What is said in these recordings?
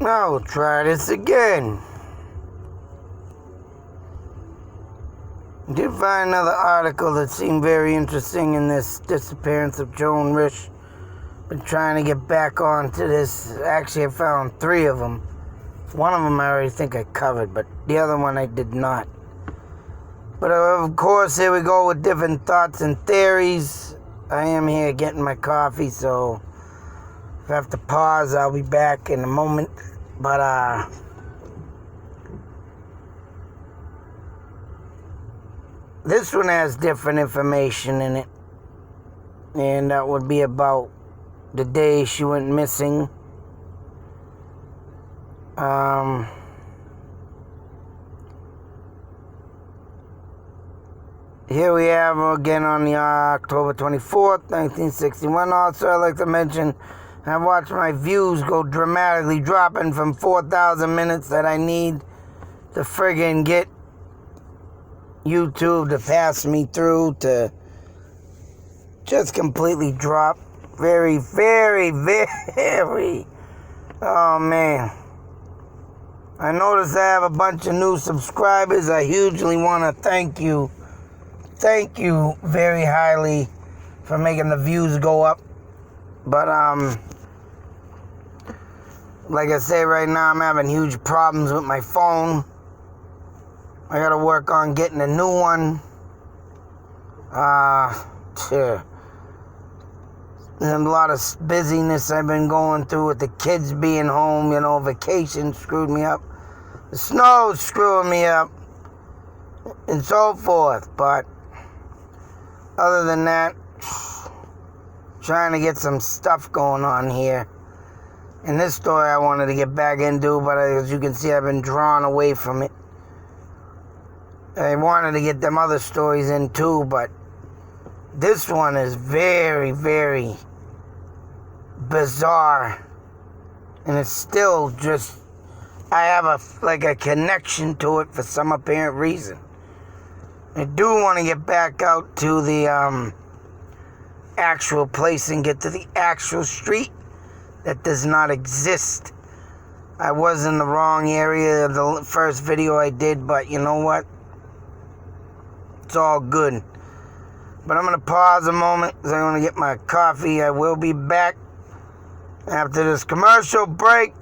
Now we'll try this again. Did find another article that seemed very interesting in this disappearance of Joan Risch. Been trying to get back onto this. Actually, I found 3 of them. One of them I already think I covered, but the other one I did not. But of course, here we go with different thoughts and theories. I am here getting my coffee, so if I have to pause, I'll be back in a moment. But, this one has different information in it. And that would be about the day she went missing. Here we have again on the October 24th, 1961. Also, I'd like to mention, I watched my views go dramatically dropping from 4,000 minutes that I need to friggin' get YouTube to pass me through to just completely drop. Very, very, very. Oh, man. I noticed I have a bunch of new subscribers. I hugely want to thank you. Thank you very highly for making the views go up. But, like I say, right now I'm having huge problems with my phone. I gotta work on getting a new one. There's a lot of busyness I've been going through with the kids being home. You know, vacation screwed me up. The snow's screwing me up. And so forth. But other than that, trying to get some stuff going on here. And this story I wanted to get back into, but as you can see, I've been drawn away from it. I wanted to get them other stories in too, but this one is very, very bizarre. And it's still just, I have a connection to it for some apparent reason. I do want to get back out to the actual place and get to the actual street that does not exist. I was in the wrong area of the first video I did, but you know what? It's all good. But I'm going to pause a moment because I want to get my coffee. I will be back after this commercial break.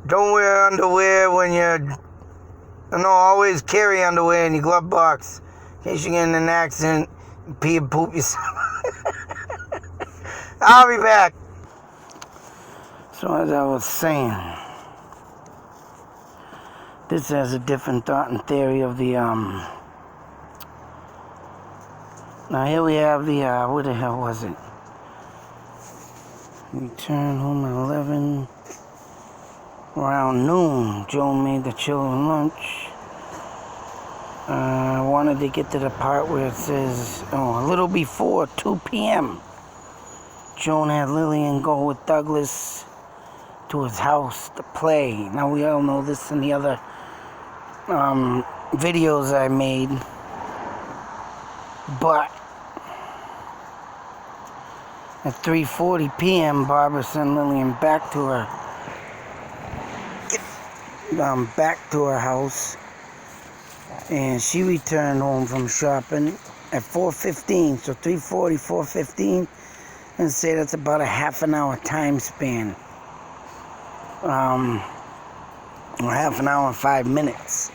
Don't wear underwear when you're... always carry underwear in your glove box in case you get in an accident and pee and poop yourself. I'll be back. So as I was saying, this has a different thought and theory of the, now here we have the, where the hell was it? Returned home at 11. Around noon, Joan made the children lunch. I wanted to get to the part where it says, a little before 2 p.m. Joan had Lillian go with Douglas to his house to play. Now we all know this in the other videos I made. But at 3:40 p.m., Barbara sent Lillian back to her house, and she returned home from shopping at 4:15. So 3:40, 4:15, and say that's about a half an hour time span. Or half an hour and 5 minutes.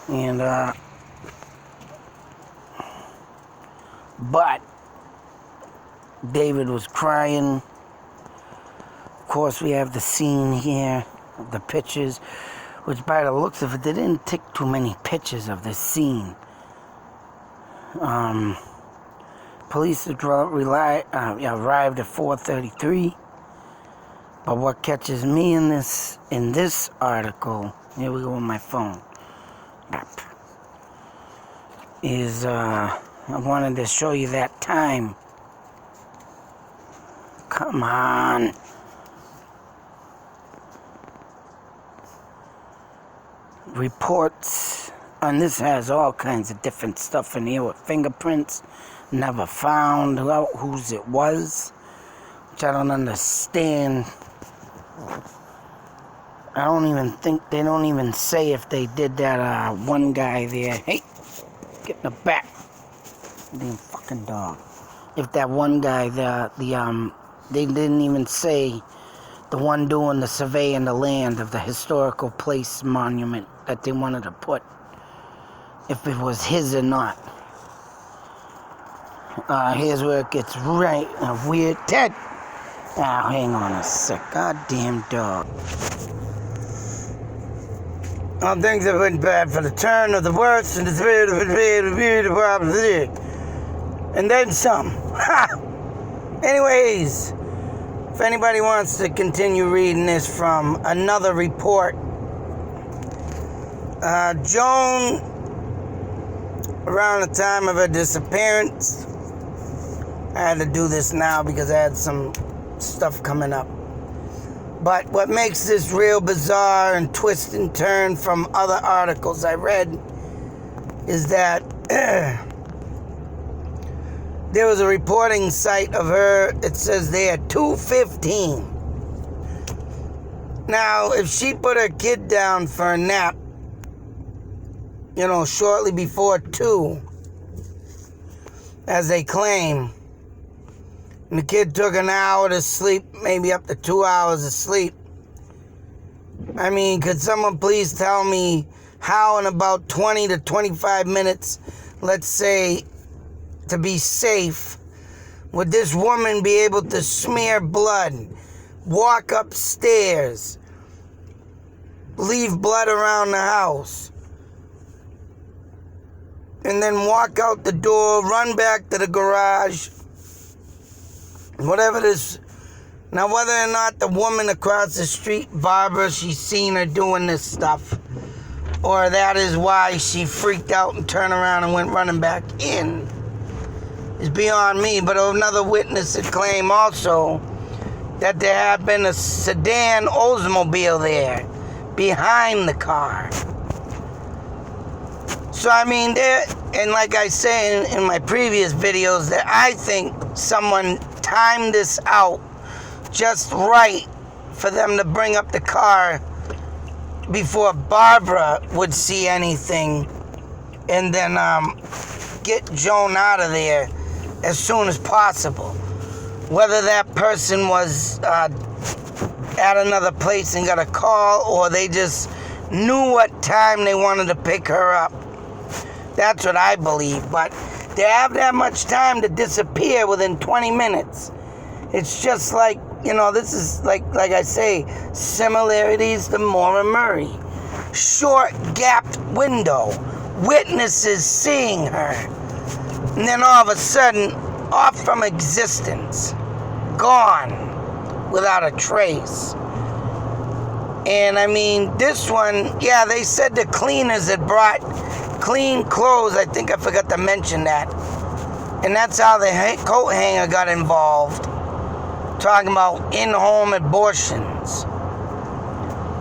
And but David was crying. Of course, we have the scene here of the pictures, which by the looks of it, they didn't take too many pictures of this scene. Police arrived at 4:33. But what catches me in this article, here we go with my phone, is I wanted to show you that time. Come on. Reports, and this has all kinds of different stuff in here with fingerprints, never found out whose it was. which I don't understand. I don't even think, they don't even say if they did that one guy there. Hey, get in the back. Damn fucking dog. If that one guy, they didn't even say the one doing the survey in the land of the historical place monument that they wanted to put, if it was his or not. Here's where it gets right weird. Ted! Oh, hang on a sec. Goddamn dog. All things have been bad for the turn of the worst and the spirit of the problem. And then some. Ha! Anyways, if anybody wants to continue reading this from another report, Joan, around the time of her disappearance, I had to do this now because I had some stuff coming up. But what makes this real bizarre and twist and turn from other articles I read is that there was a reporting site of her. It says there 2:15. Now, if she put her kid down for a nap, shortly before 2, as they claim, and the kid took an hour to sleep, maybe up to 2 hours of sleep. I mean, could someone please tell me how in about 20 to 25 minutes, let's say, to be safe, would this woman be able to smear blood, walk upstairs, leave blood around the house, and then walk out the door, run back to the garage, whatever this. Now, whether or not the woman across the street, Barbara, she's seen her doing this stuff, or that is why she freaked out and turned around and went running back in, is beyond me. But another witness had claimed also that there had been a sedan Oldsmobile there behind the car. So, I mean, and like I say in my previous videos, that I think someone timed this out just right for them to bring up the car before Barbara would see anything, and then get Joan out of there as soon as possible. Whether that person was at another place and got a call, or they just knew what time they wanted to pick her up. That's what I believe. But to have that much time to disappear within 20 minutes, it's just like, this is like I say, similarities to Maura Murray. Short gapped window, witnesses seeing her, and then all of a sudden, off from existence, gone without a trace. And I mean, this one, yeah, they said the cleaners had brought clean clothes. I think I forgot to mention that. And that's how the coat hanger got involved. Talking about in-home abortions.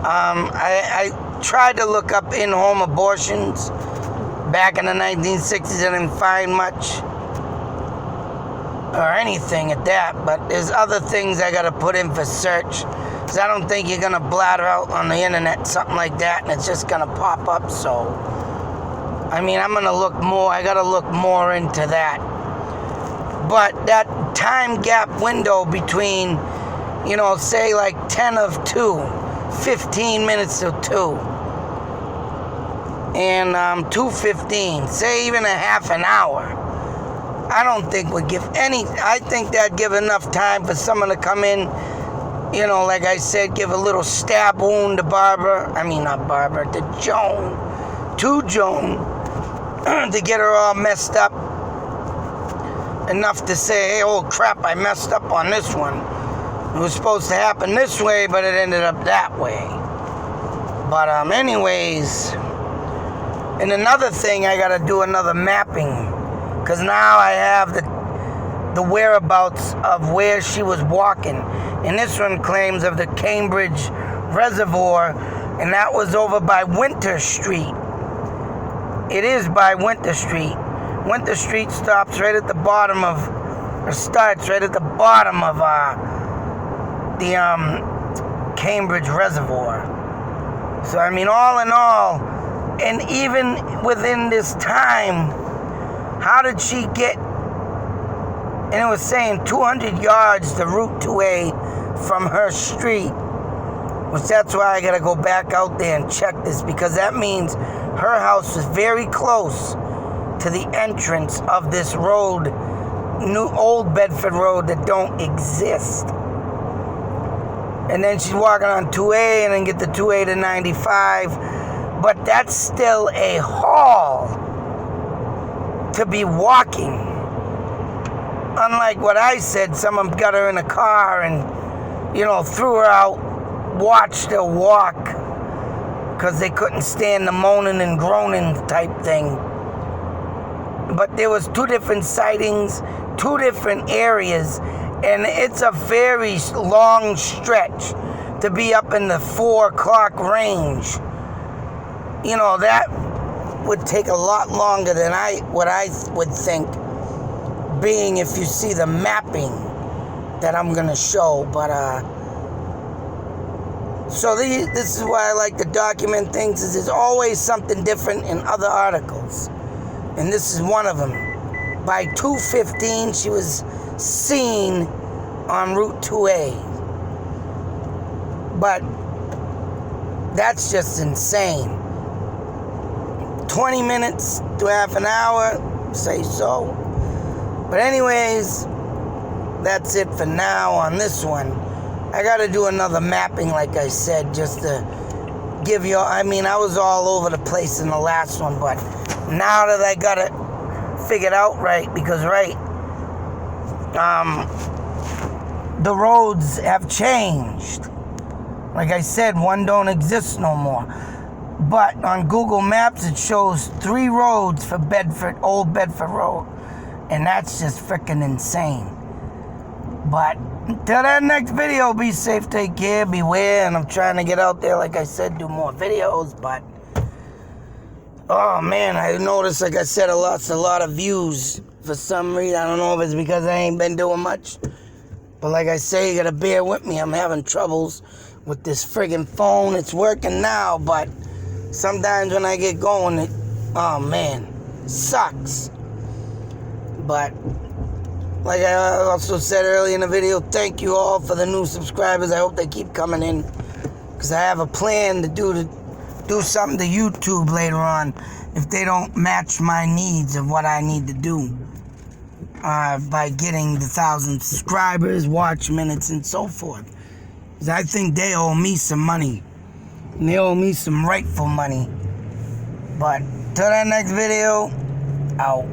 I tried to look up in-home abortions back in the 1960s. I didn't find much or anything at that, but there's other things I gotta put in for search, because I don't think you're gonna bladder out on the internet something like that and it's just gonna pop up. So I mean, I'm gonna look more, I gotta look more into that. But that time gap window between, say like 10 of 2, 15 minutes of 2, and 2:15, say even a half an hour, I don't think would give any. I think that'd give enough time for someone to come in, like I said, give a little stab wound to Joan, to get her all messed up. Enough to say, hey, oh crap, I messed up on this one. It was supposed to happen this way, but it ended up that way. But anyways, and another thing, I gotta do another mapping, because now I have the whereabouts of where she was walking. And this one claims of the Cambridge Reservoir, and that was over by Winter Street. It is by Winter Street. Winter Street stops right at the bottom of, or starts right at the bottom of the Cambridge Reservoir. So, I mean, all in all, and even within this time, how did she get, and it was saying 200 yards to Route 2A from her street, which that's why I gotta go back out there and check this, because that means her house was very close to the entrance of this road, new Old Bedford Road that don't exist. And then she's walking on 2A and then get the 2A to 95. But that's still a haul to be walking. Unlike what I said, someone got her in a car and, threw her out, watched her walk, because they couldn't stand the moaning and groaning type thing. But there was 2 different sightings, 2 different areas, and it's a very long stretch to be up in the 4 o'clock range. That would take a lot longer than what I would think, being if you see the mapping that I'm going to show. But, so this is why I like to document things, is there's always something different in other articles. And this is one of them. By 2:15, she was seen on Route 2A. But that's just insane. 20 minutes to half an hour, say so. But anyways, that's it for now on this one. I got to do another mapping, like I said, just to give you, I was all over the place in the last one, but now that I got it figured out right, because the roads have changed. Like I said, one don't exist no more. But on Google Maps, it shows 3 roads for Old Bedford Road. And that's just freaking insane. But until that next video, be safe, take care, beware. And I'm trying to get out there, like I said, do more videos. But, oh man, I noticed, like I said, a lot of views for some reason. I don't know if it's because I ain't been doing much. But like I say, you gotta bear with me. I'm having troubles with this friggin' phone. It's working now, but sometimes when I get going, it sucks. But like I also said earlier in the video, thank you all for the new subscribers. I hope they keep coming in, because I have a plan to do something to YouTube later on if they don't match my needs of what I need to do by getting the 1,000 subscribers, watch minutes, and so forth. Because I think they owe me some money. And they owe me some rightful money. But till that next video, out.